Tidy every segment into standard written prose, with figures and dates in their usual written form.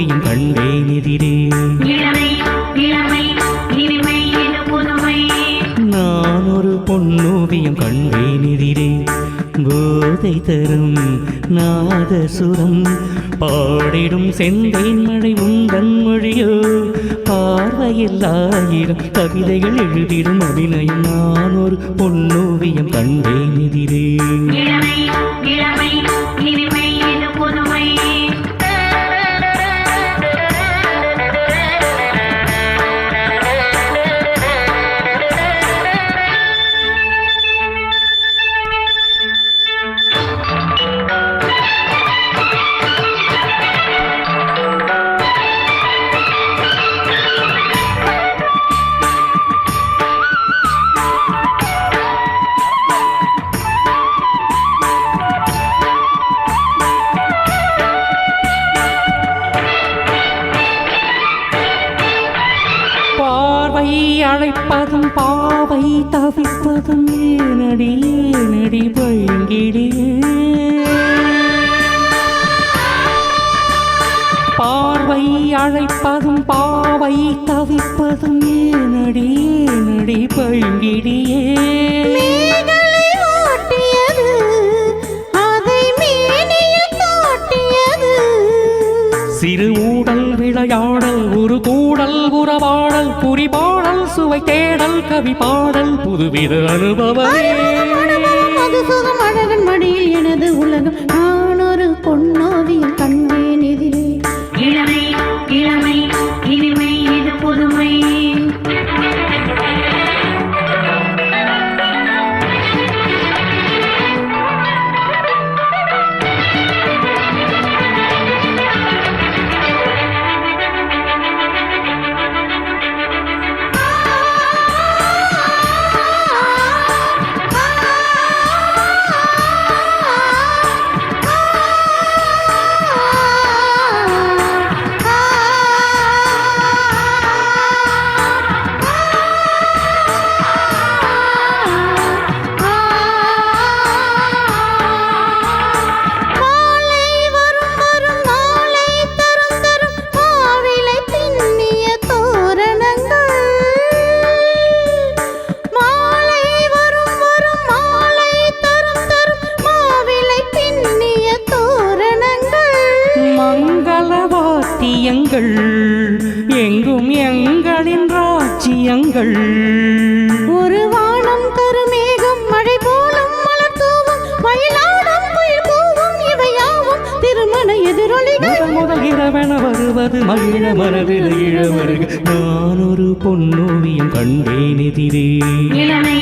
பொன்னோவியம் கண்டேன் எதிரே. நான் ஒரு பொன்னோவியம் கண்டேன் எதிரே. போதை தரும் நாதசுரம் பாடிடும் செந்தேன் மழை உந்தன் மொழியோ. பார்வையில் ஆயிரம் கவிதைகள் எழுதிடும் அபிநயம். நான் ஒரு பொன்னோவியம் கண்டேன் எதிரே. அழைப்பதும் பாவை தவிப்பதும் ஏனடி ஏனடி பழங்கிடியே. பார்வை அழைப்பதும் பாவை தவிப்பதும் ஏனடி ஏனடி பழங்கிடியே. சிறு ஊடல் விளையாடல் ஒரு கூடல் உறவாடல் குறிபாடல் சுவை தேடல் கவி பாடல் புதுவித அனுபவம். அழகன் மடியில் எனது உலகம். நான் ஒரு பொன்னோவியம் கண்டேன் எதிரே. இளமை இளமை இனிமை இது புதுமை. எங்கும் எங்களின் ராஜ்யங்கள். ஒரு வானம் கருமேகம் மழை போலும் மலர் தூவும் மயிலாடும் குயில் கூவும் இவையாவும் திருமண எதிரொலிகள். முதல் இரவென வருவது மகிழ மனதில் இழவருக. நான் ஒரு பொன்னோவியம் கண்டேன் எதிரே. இளமை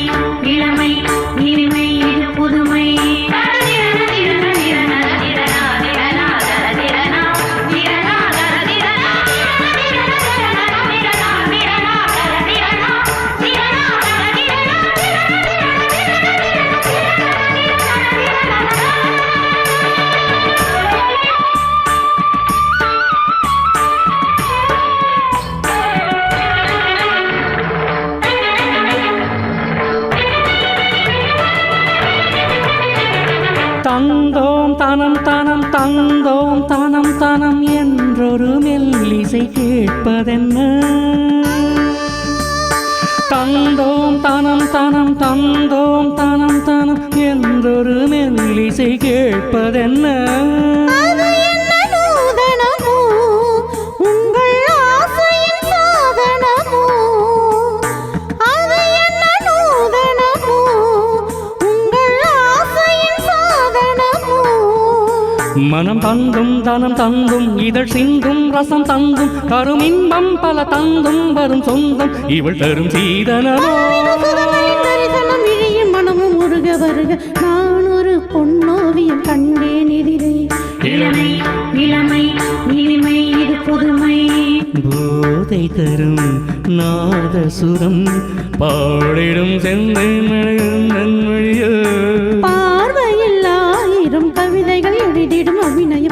இளமை இனிமை இது புதுமை. தந்தோம் தனம் தனம் தந்தோம் தனம் தனம் என்றொரு மெல்லிசை கேட்பதென்ன. தந்தோம் தனம் தனம் தந்தோம் தனம் தனம் என்றொரு மெல்லிசை கேட்பதென்ன. மனம் தந்தும் தனம் தந்தும் இதழ் சிந்தும் ரசம் தந்தும் தரும் இன்பம் பல தந்தும் வரும் சொந்தம் இவள் தரும் சீதனமோ. மனமும் முருக வருக. நான் ஒரு பொன்னோவியம் கண்டேன் எதிரே. இளமை இளமை இனிமை இது புதுமை. போதை தரும் நாதசுரம் பாடிடும் செந்தேன் மழையோ. பார்வையில் ஆயிரம் கவிதைகள் எழுதிடும் அபிநயம்.